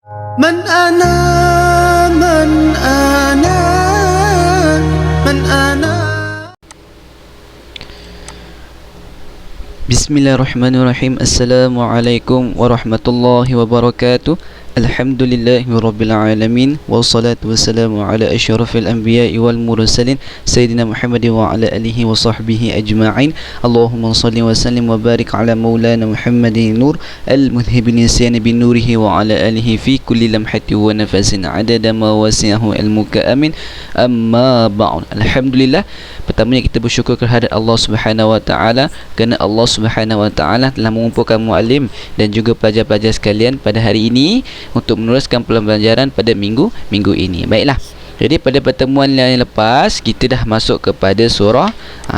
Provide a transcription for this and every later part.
من أنا من أنا من أنا Bismillahirrahmanirrahim. Assalamualaikum warahmatullahi wabarakatuh. Alhamdulillahirabbil alamin wassalatu wassalamu ala asyrafil anbiya'i wal mursalin sayyidina Muhammadin wa ala alihi wa sahbihi ajma'in. Allahumma shalli wa sallim wa barik ala maulana Muhammadin nur al-mudhhibin nisyan bin nurihi wa ala alihi fi kulli lamhati wa nafasin adada ma wasi'ahu ilmuka amin. Amma ba'd. Alhamdulillah, pertamanya kita bersyukur kehadirat Allah Subhanahu wa taala kerana Allah Subhanahu wa taala telah mengumpulkan muallim dan juga pelajar-pelajar sekalian pada hari ini untuk meneruskan pembelajaran pada minggu ini. Baiklah. Jadi pada pertemuan yang lepas kita dah masuk kepada surah.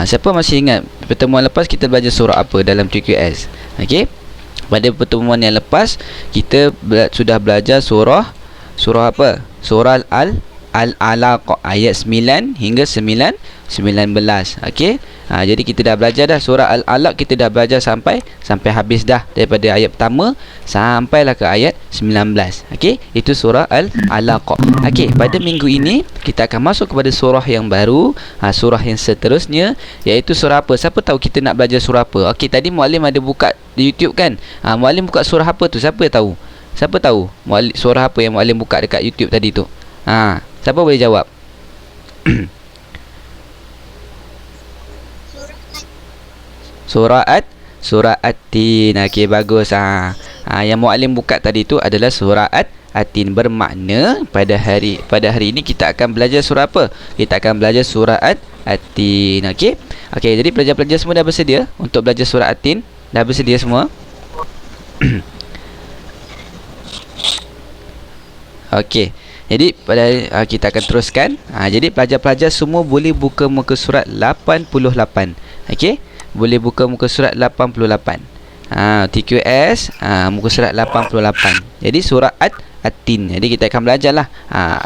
Siapa masih ingat pertemuan lepas kita belajar surah apa dalam TQS? Okey. Pada pertemuan yang lepas kita sudah belajar surah apa? Surah Al-Alaq ayat 9 hingga 19. Okey. Jadi kita dah belajar dah surah Al-Alaq, kita dah belajar sampai habis dah daripada ayat pertama sampailah ke ayat 19. Okey, itu surah Al-Alaq. Okey, pada minggu ini kita akan masuk kepada surah yang baru, surah yang seterusnya, iaitu surah apa? Siapa tahu kita nak belajar surah apa? Okey, tadi muallim ada buka di YouTube kan? Muallim buka surah apa tu? Siapa tahu? Siapa tahu? Surah apa yang muallim buka dekat YouTube tadi tu? Siapa boleh jawab? Surah At-Tin. Okey, bagus. Yang muallim buka tadi tu adalah surah At-Tin. Bermakna pada hari ini kita akan belajar surah apa? Kita akan belajar surah At-Tin. Okey. Jadi pelajar-pelajar semua dah bersedia untuk belajar surah At-Tin? Dah bersedia semua? Okey. Jadi kita akan teruskan. Jadi pelajar-pelajar semua boleh buka muka surat 88. Okey. Boleh buka muka surat 88. TQS muka surat 88. Jadi surah At-Tin. Jadi kita akan belajarlah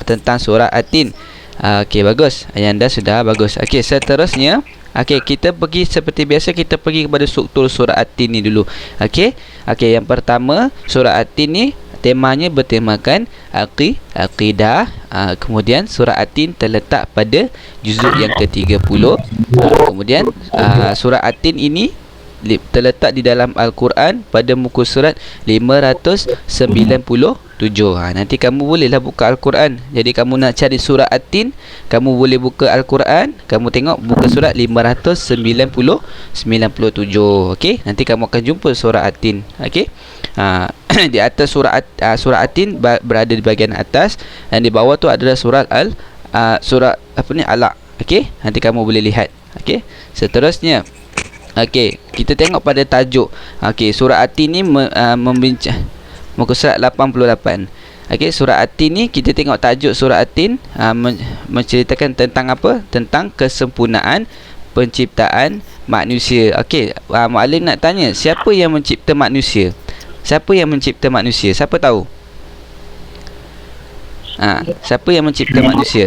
tentang surah At-Tin. Okey, bagus. Anda sudah bagus. Okey, seterusnya kita pergi seperti biasa, kita pergi kepada struktur surah At-Tin ni dulu. Okey, yang pertama surah At-Tin ni temanya bertemakan akidah. Kemudian surah At-Tin terletak pada juzuk yang ke-30. Kemudian surah At-Tin ini terletak di dalam Al-Quran pada muka surat 597. Nanti kamu bolehlah buka Al-Quran. Jadi kamu nak cari surah At-Tin, kamu boleh buka Al-Quran, kamu tengok buka surat 597. Okey, nanti kamu akan jumpa surah At-Tin. Okey. Di atas surah At-Tin berada di bahagian atas, dan di bawah tu adalah surah Alaq. Okey, nanti kamu boleh lihat. Okey, seterusnya kita tengok pada tajuk. Surah At-Tin ni membincang muka surat 88. Surah At-Tin ni kita tengok tajuk surah At-Tin menceritakan tentang apa? Tentang kesempurnaan penciptaan manusia. Muallim nak tanya, siapa yang mencipta manusia? Siapa yang mencipta manusia? Siapa tahu? Siapa yang mencipta manusia?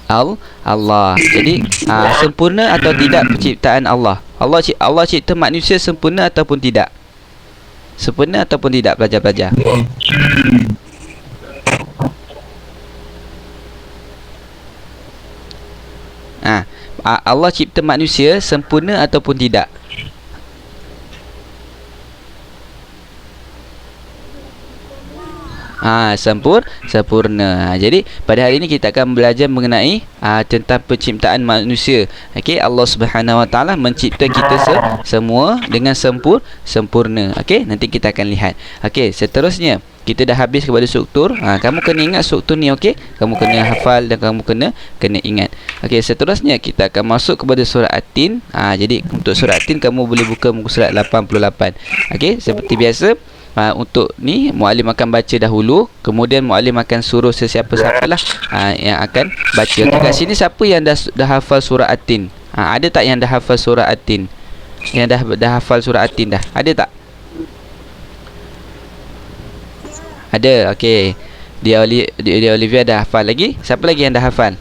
Allah. Jadi sempurna atau tidak penciptaan Allah? Allah cipta manusia sempurna ataupun tidak? Sempurna ataupun tidak, pelajar-pelajar? Allah cipta manusia sempurna ataupun tidak? Sempurna. Jadi pada hari ini kita akan belajar mengenai tentang penciptaan manusia. Allah Subhanahu Wa Taala mencipta kita semua dengan sempurna. Nanti kita akan lihat. Seterusnya kita dah habis kepada struktur. Kamu kena ingat struktur ni. Kamu kena hafal dan kamu kena ingat. Seterusnya kita akan masuk kepada surah At-Tin. Jadi untuk surah At-Tin kamu boleh buka muka surat 88. Seperti biasa, untuk ni muallim akan baca dahulu, kemudian muallim akan suruh sesiapa-siapalah yang akan baca. Kat sini siapa yang dah hafal surah At-Tin? Ada tak yang dah hafal surah At-Tin? Yang dah hafal surah At-Tin dah? Ada tak? Ada. Dia Olivia dah hafal lagi. Siapa lagi yang dah hafal?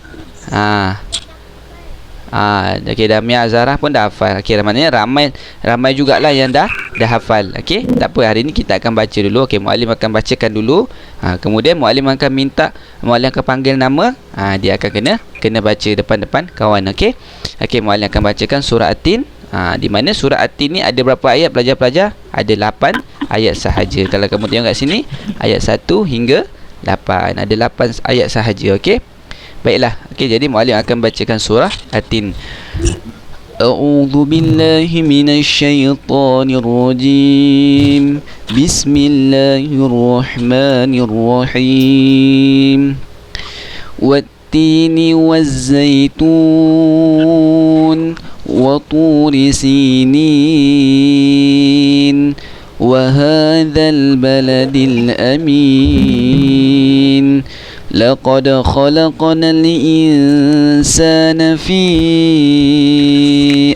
Okey, Damia Azharah pun dah hafal. Okey, maknanya ramai jugalah yang dah hafal. Okey, tak apa, hari ni kita akan baca dulu. Okey, muallim akan bacakan dulu. Kemudian muallim akan muallim akan panggil nama. Dia akan kena baca depan-depan kawan. Okey. Okey, muallim akan bacakan surah At-Tin. Di mana surah At-Tin ni ada berapa ayat pelajar-pelajar? Ada 8 ayat sahaja. Kalau kamu tengok kat sini, ayat 1 hingga 8. Ada 8 ayat sahaja. Okey. Baiklah. Okey, jadi muallim akan bacakan surah At-Tin. A'udzu billahi minasyaitonir rajim. Bismillahirrahmanirrahim. Wat-tini waz-zaitun wa turi sinin wa hadzal baladil amin. لقد خلقنا الإنسان في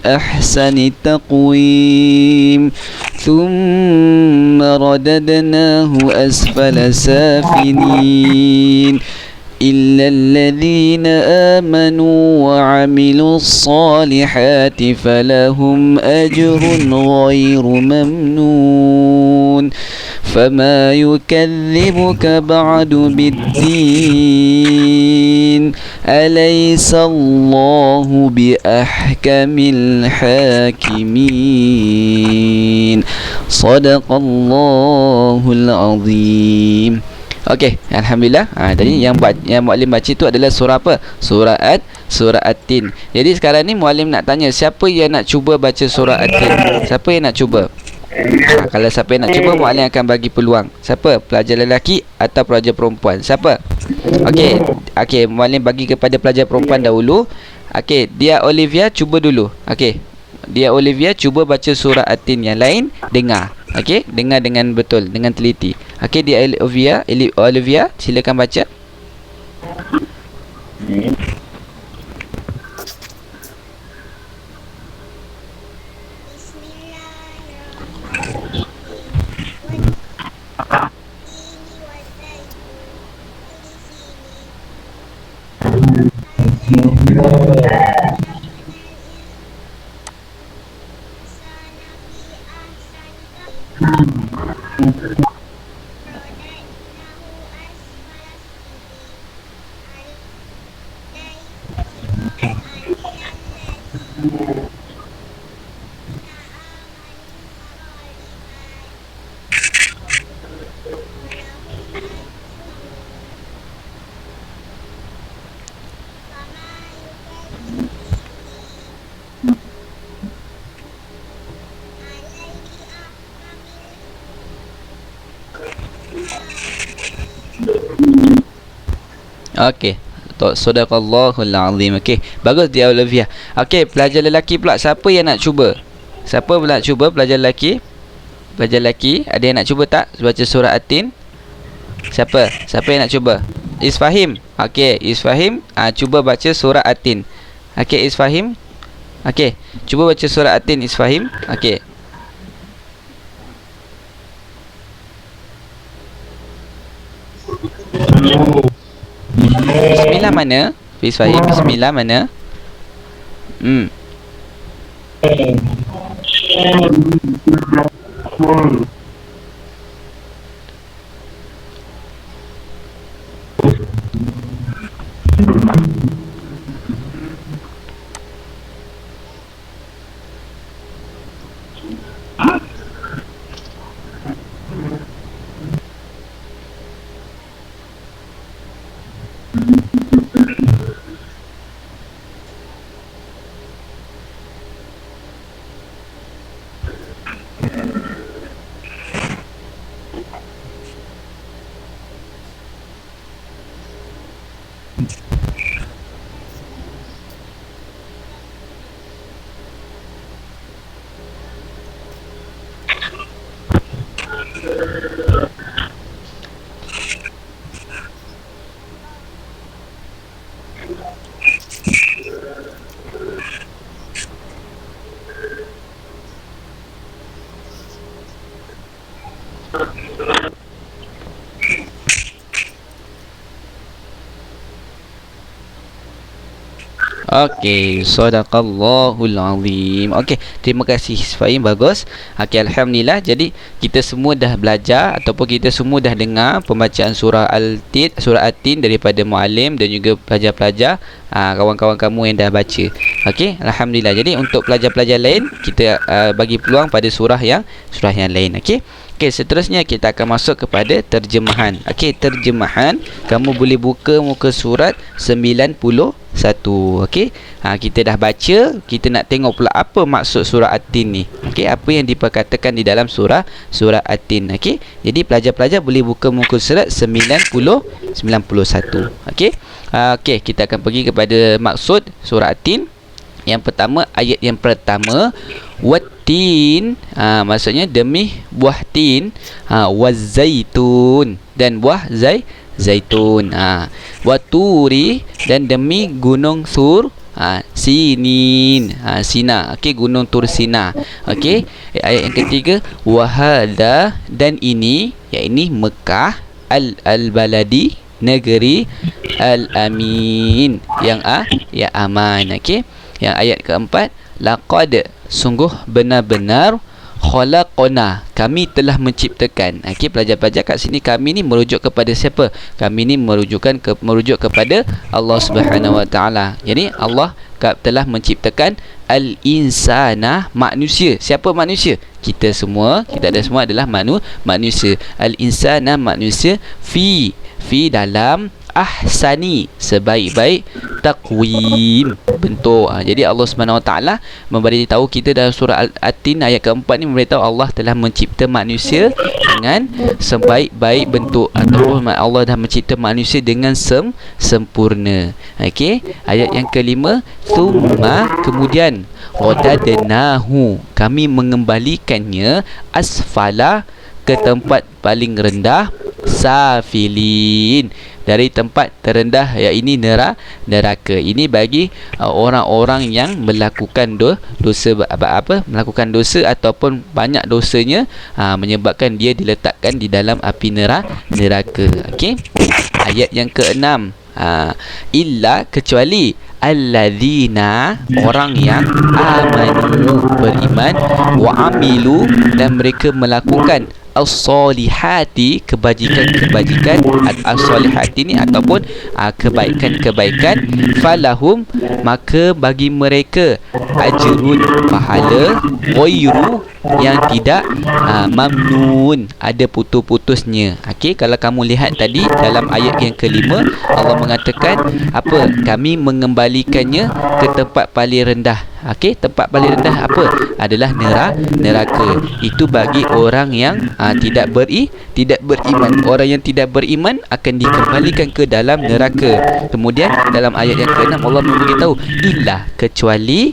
أحسن تقويم ثم رددناه أسفل سافلين إلا الذين آمنوا وعملوا الصالحات فلهم أجر غير ممنون فما يكذبك بعد بالدين أليس الله بأحكم الحاكمين صدق الله العظيم. Okey, alhamdulillah. Tadi yang muallim baca tu adalah surah apa? Surah At-Tin. Jadi sekarang ni muallim nak tanya, siapa yang nak cuba baca surah At-Tin? Siapa yang nak cuba? Kalau siapa yang nak cuba, muallim akan bagi peluang. Siapa? Pelajar lelaki atau pelajar perempuan? Siapa? Okey, muallim bagi kepada pelajar perempuan dahulu. Okey, Dia Olivia cuba dulu. Okey. Dia Olivia cuba baca surah At-Tin, yang lain dengar. Okey, dengar dengan betul, dengan teliti. Okey, Dia Olivia, silakan baca. Okey. Sadaqallahul azim. Okey, bagus Dia Olivia. Okey, pelajar lelaki pula, siapa yang nak cuba? Siapa nak cuba pelajar lelaki? Pelajar lelaki, ada yang nak cuba tak baca surah At-Tin? Siapa yang nak cuba? Isfahim. Okey, Isfahim, cuba baca surah At-Tin. Okey, Isfahim. Okey, cuba baca surah At-Tin, Isfahim. Okey. Bismillah mana? Isfahim, Bismillah mana? Okey, sadaqallahul azim. Okey, terima kasih Isfaim, bagus. Okey, alhamdulillah. Jadi kita semua dah belajar ataupun kita semua dah dengar pembacaan surah surah At-Tin daripada muallim dan juga pelajar-pelajar, kawan-kawan kamu yang dah baca. Okey, alhamdulillah. Jadi untuk pelajar-pelajar lain, kita bagi peluang pada surah yang lain. Okey. Okey, seterusnya kita akan masuk kepada terjemahan. Okey, terjemahan, kamu boleh buka muka surat 91. Okey. Kita dah baca, kita nak tengok pula apa maksud surah At-Tin ni. Okey, apa yang diperkatakan di dalam surah At-Tin. Okey. Jadi pelajar-pelajar boleh buka muka surat 91. Okey. Okey, kita akan pergi kepada maksud surah At-Tin. Yang pertama, ayat yang pertama, wattin, maksudnya demi buah tin, wazaitun, dan buah zaitun, waturi, dan demi gunung Tur, sinin, Sina. Okey, gunung Tur Sina. Okey, ayat yang ketiga, wahada, dan ini, yakni Mekah, al-baladi, negeri, al-amin, yang aman. Okey. Yang ayat keempat, laqad, sungguh benar-benar, khalaqna, kami telah menciptakan. Okey, pelajar-pelajar kat sini kami ni merujuk kepada siapa? Kami ni merujuk kepada Allah Subhanahu Wa Taala. Jadi Allah telah menciptakan al-insana, manusia. Siapa manusia? Kita semua, kita ada semua adalah manusia. Al-insana, manusia, fi dalam ahsani, sebaik-baik taqwim, bentuk. Jadi Allah Subhanahu Wa Taala memberitahu kita dalam surah At-Tin ayat keempat ni, memberitahu Allah telah mencipta manusia dengan sebaik-baik bentuk, ataupun Allah dah mencipta manusia dengan sempurna. Okey, ayat yang kelima, thumma, kemudian, radadnahu, kami mengembalikannya, asfala, ke tempat paling rendah, safilin, dari tempat terendah, iaitu neraka. Ini bagi orang-orang yang melakukan dosa, melakukan dosa ataupun banyak dosanya, menyebabkan dia diletakkan di dalam api neraka. Okey. Ayat yang keenam, illa, kecuali, alladzina, orang yang amanu, beriman, wa amilu, dan mereka melakukan as-solihati, kebajikan-kebajikan. As-solihati ni ataupun kebaikan-kebaikan, falahum, maka bagi mereka, ajrun, pahala, ghairu, yang tidak mamnun, ada putus-putusnya. Okey, kalau kamu lihat tadi dalam ayat yang kelima, Allah mengatakan apa? Kami mengembalikannya ke tempat paling rendah. Okey, tempat paling rendah apa? Adalah neraka. Itu bagi orang yang tidak beriman. Orang yang tidak beriman akan dikembalikan ke dalam neraka. Kemudian dalam ayat yang ke-6 Allah memberitahu, illa, kecuali,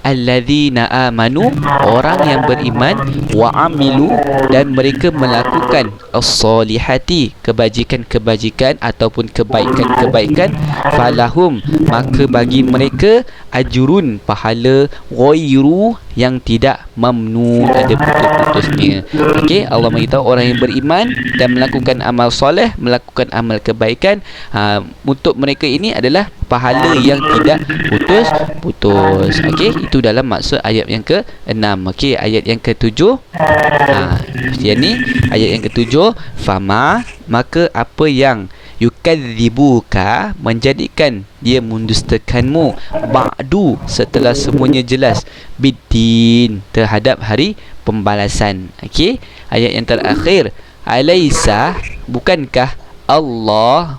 alladzina amanu, orang yang beriman, wa amilu, dan mereka melakukan as-solihati, kebajikan-kebajikan ataupun kebaikan-kebaikan, falahum, maka bagi mereka, ajrun, pahala, ghairu, yang tidak mamnun, ada putus-putusnya. Okey, Allah beritahu orang yang beriman dan melakukan amal soleh, melakukan amal kebaikan, untuk mereka ini adalah pahala yang tidak putus-putus. Okey, itu dalam maksud ayat yang ke-6. Okey, ayat yang ke-7, jadi ayat yang ke-7, fama, maka apa yang yukadzibuka, menjadikan dia mendustakanmu, ba'du, setelah semuanya jelas, biddin, terhadap hari pembalasan. Okey, ayat yang terakhir, alaisa, bukankah Allah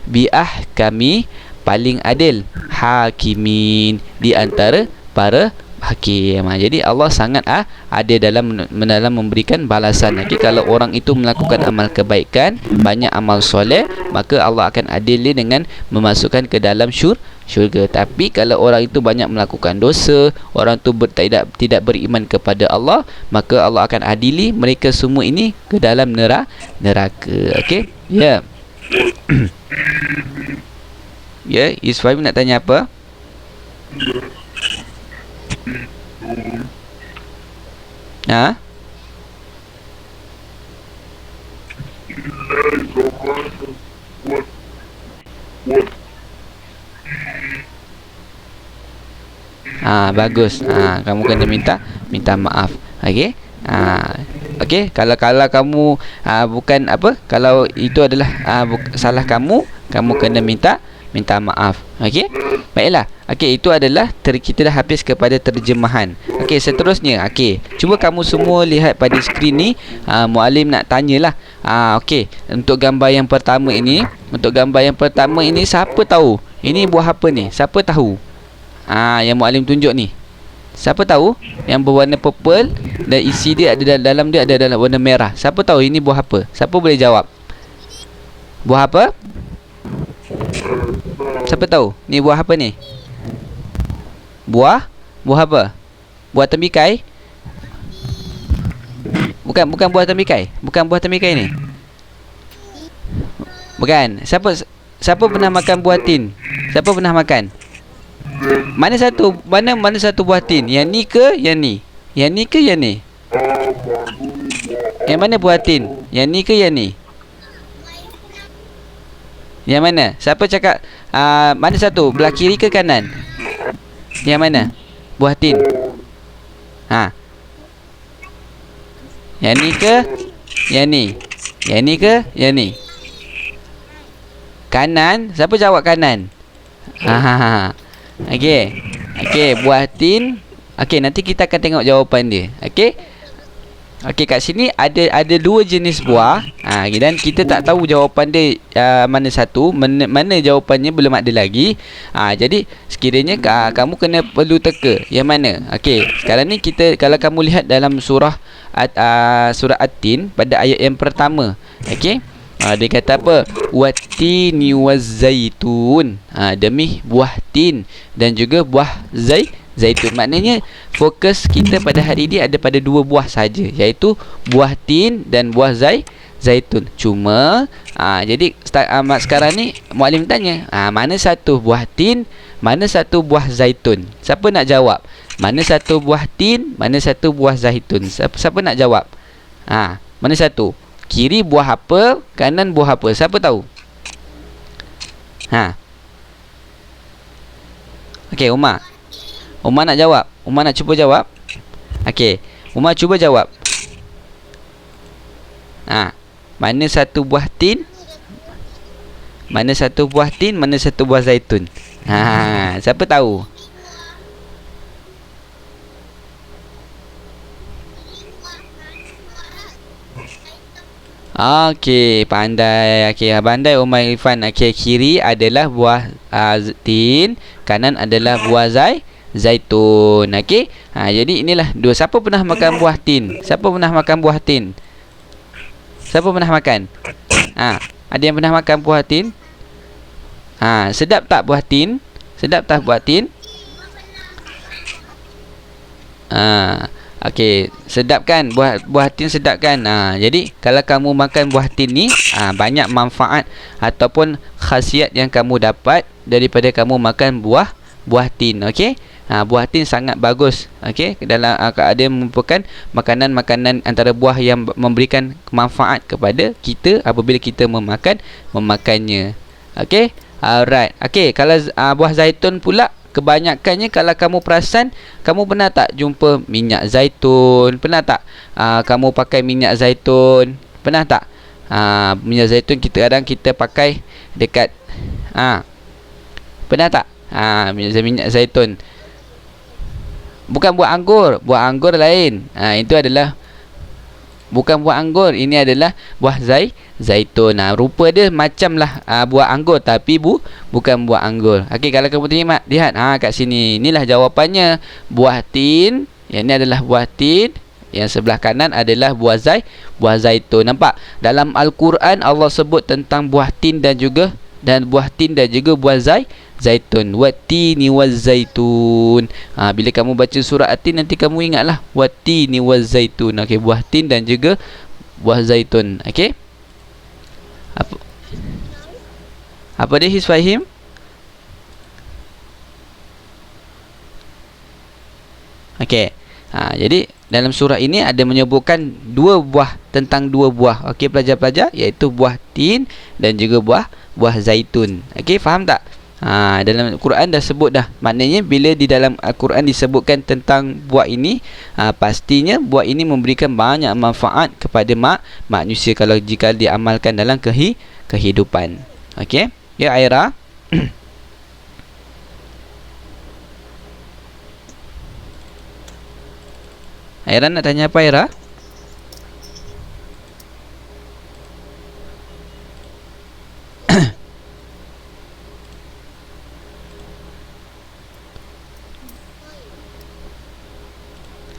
biahkami, paling adil, hakimin, di antara para hakim. Jadi Allah sangat adil dalam memberikan balasan. Okey, kalau orang itu melakukan amal kebaikan, banyak amal soleh, maka Allah akan adili dengan memasukkan ke dalam syurga. Tapi kalau orang itu banyak melakukan dosa, orang itu tidak beriman kepada Allah, maka Allah akan adili mereka semua ini ke dalam neraka. Okey? Ya. Ya, Isfaim nak tanya apa? Ha? Bagus. Kamu kena minta maaf. Okey. Okey, kalau kamu bukan apa, kalau itu adalah salah kamu kena minta maaf. Okey. Baiklah. Okey, itu adalah kita dah habis kepada terjemahan. Okey, seterusnya. Okey, cuba kamu semua lihat pada skrin ni. Muallim nak tanyalah. Okey, untuk gambar yang pertama ini, siapa tahu ini buah apa ni? Siapa tahu? Yang muallim tunjuk ni. Siapa tahu? Yang berwarna purple dan isi dia ada dalam dia ada dalam warna merah. Siapa tahu ini buah apa? Siapa boleh jawab? Buah apa? Siapa tahu? Ni buah apa ni? Buah apa? Buah tembikai? Bukan buah tembikai. Bukan buah tembikai ni. Bukan. Siapa pernah makan buah tin? Siapa pernah makan? Mana satu buah tin? Yang ni ke yang ni? Yang ni ke yang ni? Yang mana buah tin? Yang ni ke yang ni? Yang mana? Siapa cakap mana satu? Belah kiri ke kanan? Yang mana? Buah tin. Yang ni ke yang ni? Yang ni ke yang ni? Kanan. Siapa jawab kanan? Okey, buah tin. Okey, nanti kita akan tengok jawapan dia. Okey. Okey, kat sini ada dua jenis buah. Dan kita tak tahu jawapan dia mana satu, mana jawapannya belum ada lagi. Jadi sekiranya kamu kena perlu teka yang mana. Okey, sekarang ni kalau kamu lihat dalam surah At-Tin pada ayat yang pertama. Okey. Dia kata apa? Wattini wazzaitun. Demi buah tin dan juga buah zaitun. Maknanya fokus kita pada hari ini ada pada dua buah saja, iaitu buah tin dan buah zaitun. Cuma jadi sekarang ni muallim tanya, mana satu buah tin, mana satu buah zaitun? Siapa nak jawab? Mana satu buah tin, mana satu buah zaitun? Siapa nak jawab? Mana satu? Kiri buah apa, kanan buah apa? Siapa tahu? Okey, Umar nak jawab. Umar nak cuba jawab. Okey, Umar cuba jawab. Mana satu buah tin, mana satu buah tin, mana satu buah zaitun? Siapa tahu? Okey, pandai. Okey, pandai Umar Irfan. Okey, kiri adalah buah tin, kanan adalah buah zaitun. Okey. Jadi inilah dua. Siapa pernah makan buah tin? Siapa pernah makan buah tin? Siapa pernah makan? Ada yang pernah makan buah tin? Sedap tak buah tin? Sedap tak buah tin? Okey, sedap kan? Buah tin sedap kan? Jadi kalau kamu makan buah tin ni, banyak manfaat ataupun khasiat yang kamu dapat daripada kamu makan buah tin. Okey? Buah tin sangat bagus. Okey? Dalam ada merupakan makanan-makanan antara buah yang memberikan manfaat kepada kita apabila kita memakannya. Okey? Alright. Okey, kalau buah zaitun pula, kebanyakannya kalau kamu perasan, kamu pernah tak jumpa minyak zaitun? Pernah tak kamu pakai minyak zaitun? Pernah tak? Minyak zaitun kadang kita pakai dekat pernah tak? Minyak zaitun. Bukan buah anggur. Buah anggur lain. Itu adalah bukan buah anggur. Ini adalah buah zaitun. Rupa dia macamlah buah anggur, tapi bukan buah anggur. Okey, kalau kamu tengok, lihat kat sini. Inilah jawapannya. Buah tin. Yang ini adalah buah tin. Yang sebelah kanan adalah buah zaitun. Nampak? Dalam Al-Quran Allah sebut tentang buah tin dan juga buah zaitun. Wattini wazzaitun. Bila kamu baca surah At-Tin, nanti kamu ingatlah wattini wazzaitun. Okey, buah tin dan juga buah zaitun. Okey? Apa dia His Fahim? Okey. Jadi dalam surah ini ada menyebutkan tentang dua buah. Okey pelajar-pelajar, iaitu buah tin dan juga buah zaitun. Okey, faham tak? Dalam Quran dah sebut dah. Maknanya bila di dalam Al-Quran disebutkan tentang buah ini, pastinya buah ini memberikan banyak manfaat kepada manusia kalau jika diamalkan dalam kehidupan. Okey. Ya Aira. Aira nak tanya apa Aira?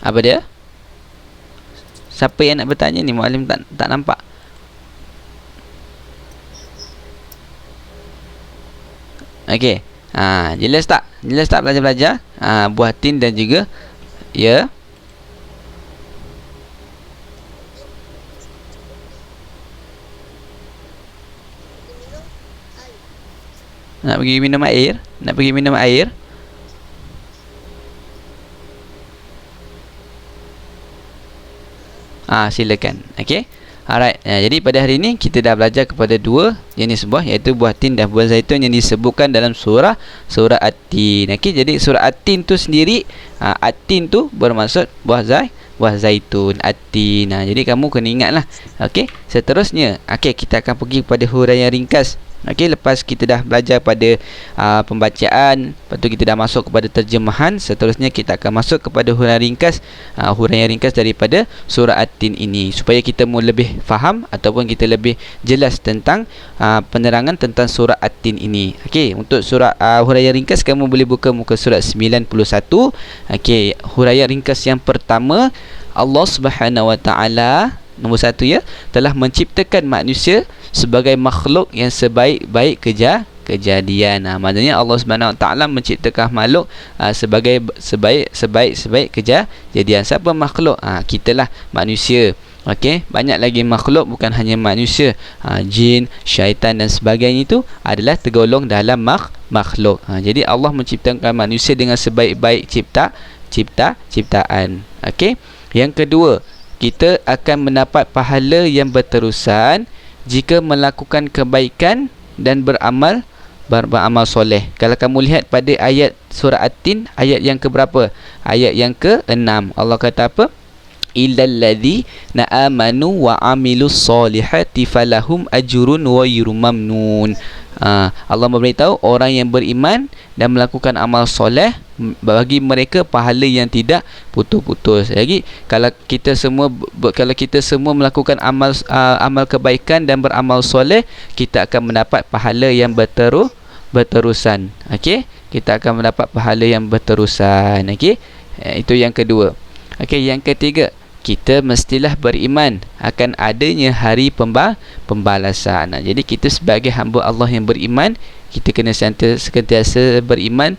Apa dia? Siapa yang nak bertanya ni? Muallim tak nampak. Okey. Jelas tak? Jelas tak belajar-belajar? Buah tin dan juga ya. Nak pergi minum air? Nak pergi minum air? Silakan. Okey. Alright. Jadi pada hari ini kita dah belajar kepada dua jenis buah, iaitu buah tin dan buah zaitun yang disebutkan dalam surah At-Tin. Okey. Jadi surah At-Tin tu sendiri, At-Tin tu bermaksud buah zaitun, At-Tin. Jadi kamu kena ingatlah. Okey. Seterusnya, kita akan pergi kepada huraian ringkas. Okey, lepas kita dah belajar pada pembacaan, lepas tu kita dah masuk kepada terjemahan, seterusnya kita akan masuk kepada huraian ringkas daripada surah At-Tin ini, supaya kita mau lebih faham ataupun kita lebih jelas tentang penerangan tentang surah At-Tin ini. Okey, untuk surah huraian ringkas kamu boleh buka muka surat 91. Okey, huraian ringkas yang pertama, Allah Subhanahu Wa Taala nombor 1 ya, telah menciptakan manusia sebagai makhluk yang sebaik-baik kejadian. Maknanya Allah Subhanahu Wa Taala menciptakan makhluk sebagai sebaik-baik kejadian. Siapa makhluk? Kitalah manusia. Okey, banyak lagi makhluk, bukan hanya manusia. Jin, syaitan dan sebagainya itu adalah tergolong dalam makhluk. Jadi Allah menciptakan manusia dengan sebaik-baik ciptaan. Okey. Yang kedua, kita akan mendapat pahala yang berterusan jika melakukan kebaikan dan beramal soleh. Kalau kamu lihat pada ayat surah At-Tin, ayat yang keberapa? Ayat yang ke-6. Allah kata apa? Illal ladzina amanu wa amilus solihati falahum ajrun wa yurmamnun. Allah memberitahu orang yang beriman dan melakukan amal soleh, bagi mereka pahala yang tidak putus-putus. Lagi kalau kita semua melakukan amal kebaikan dan beramal soleh, kita akan mendapat pahala yang berterusan. Okey, kita akan mendapat pahala yang berterusan. Okey, itu yang kedua. Okey, yang ketiga, kita mestilah beriman akan adanya hari pembalasan. Jadi kita sebagai hamba Allah yang beriman, kita kena sentiasa beriman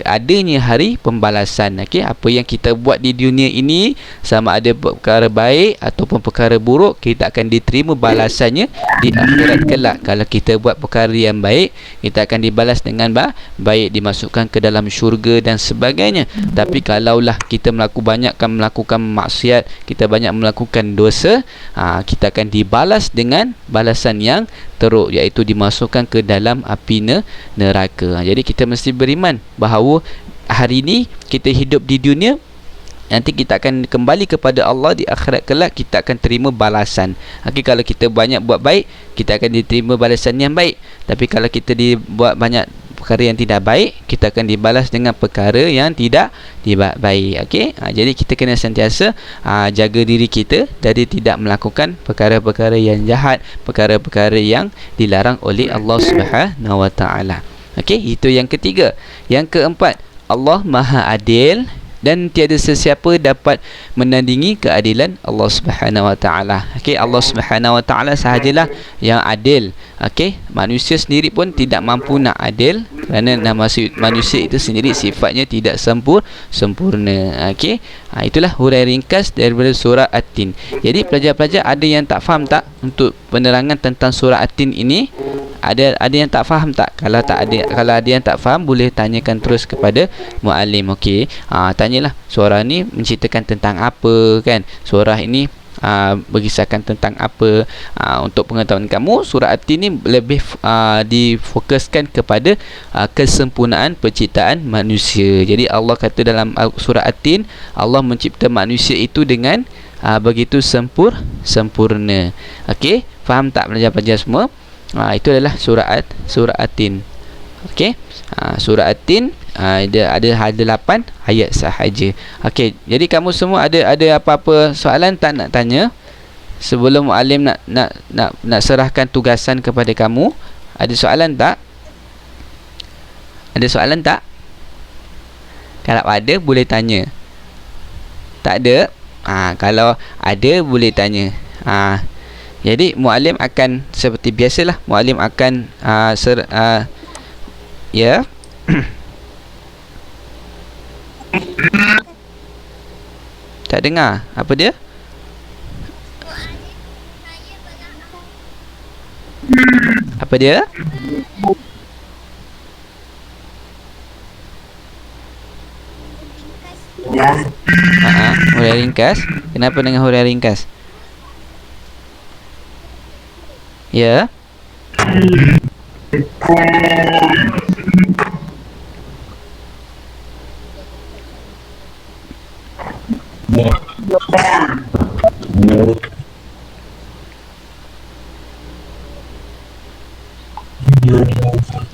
adanya hari pembalasan. Okey, apa yang kita buat di dunia ini, sama ada perkara baik ataupun perkara buruk, kita akan diterima balasannya di akhirat kelak. Kalau kita buat perkara yang baik, kita akan dibalas dengan baik, dimasukkan ke dalam syurga dan sebagainya. Tapi kalaulah kita melakukan maksiat, kita banyak melakukan dosa, kita akan dibalas dengan balasan yang teruk, iaitu dimasukkan ke dalam api neraka. Jadi kita mesti beriman bahawa hari ini kita hidup di dunia, nanti kita akan kembali kepada Allah di akhirat kelak, kita akan terima balasan. Okey, kalau kita banyak buat baik, kita akan diterima balasan yang baik. Tapi kalau kita buat banyak perkara yang tidak baik, kita akan dibalas dengan perkara yang tidak baik. Okey, jadi kita kena sentiasa jaga diri kita dari tidak melakukan perkara-perkara yang jahat, perkara-perkara yang dilarang oleh Allah Subhanahu Wa Taala. Okey, itu yang ketiga. Yang keempat, Allah Maha Adil dan tiada sesiapa dapat menandingi keadilan Allah Subhanahu Wa Taala. Okey, Allah Subhanahu Wa Taala sahajalah yang adil. Okey, manusia sendiri pun tidak mampu nak adil, kerana manusia itu sendiri sifatnya tidak sempurna. Okey, itulah huraian ringkas daripada surah At-Tin. Jadi pelajar-pelajar ada yang tak faham tak untuk penerangan tentang surah At-Tin ini? Ada yang tak faham tak? Kalau ada yang tak faham, boleh tanyakan terus kepada muallim. Okey, tanyalah surah ni menceritakan tentang apa kan? Surah ini berkisahkan tentang apa. Untuk pengetahuan kamu, surah At-Tin ni lebih difokuskan kepada kesempurnaan penciptaan manusia. Jadi Allah kata dalam surah At-Tin, Allah mencipta manusia itu dengan begitu sempurna. Okey, faham tak pelajar-pelajar semua? Itu adalah surah At-Tin. Okey, surah At-Tin ada 8 ayat sahaja. Okey, jadi kamu semua ada apa-apa soalan tak nak tanya sebelum muallim nak serahkan tugasan kepada kamu? Ada soalan tak? Ada soalan tak? Kalau ada boleh tanya. Tak ada? Kalau ada boleh tanya. Jadi muallim akan seperti biasalah, muallim akan ya. Tak dengar. Apa dia? Apa dia? Huraian ringkas. Kenapa dengan huraian ringkas? Ya.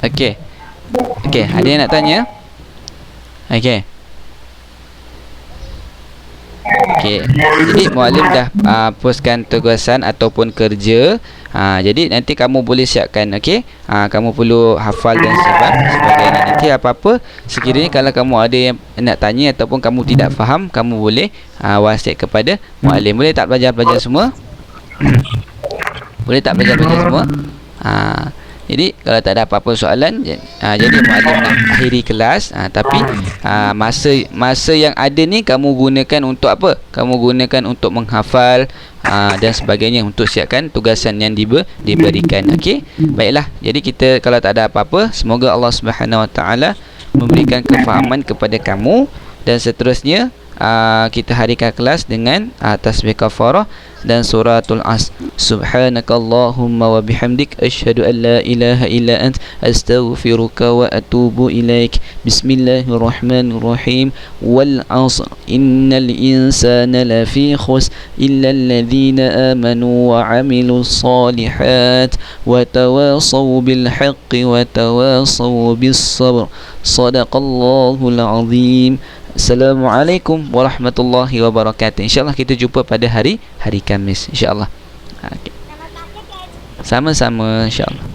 Okey. Okey, ada yang nak tanya? Okey. Okey. Jadi muallim dah postkan tugasan ataupun kerja. Jadi nanti kamu boleh siapkan, okey? Kamu perlu hafal dan sebagainya. Nanti apa-apa sekiranya kalau kamu ada yang nak tanya ataupun kamu tidak faham, kamu boleh wasiat kepada muallim. Boleh tak pelajar-pelajar semua? Boleh tak pelajar-pelajar semua? Jadi kalau tak ada apa-apa soalan, jadi muallim nak akhiri kelas. Tapi masa yang ada ni kamu gunakan untuk apa? Kamu gunakan untuk menghafal dan sebagainya, untuk siapkan tugasan yang diberikan. Okey, baiklah. Jadi kita kalau tak ada apa-apa, semoga Allah Subhanahu Wa Taala memberikan kefahaman kepada kamu. Dan seterusnya kita harikan kelas dengan tasbih kafarah dan suratul Asr. Subhanakallahumma wa bihamdik asyhadu an la ilaha illa ant astaghfiruka wa atubu ilaik. Bismillahirrahmanirrahim. Wal 'asr innal insana lafi khusr illa alladhina amanu wa 'amilus solihat wa tawasaw bil haqqi wa tawasaw bis sabr. Shadaqallahul 'azim. Assalamualaikum warahmatullahi wabarakatuh. InsyaAllah kita jumpa pada hari Khamis, InsyaAllah. Okay. Sama-sama, InsyaAllah.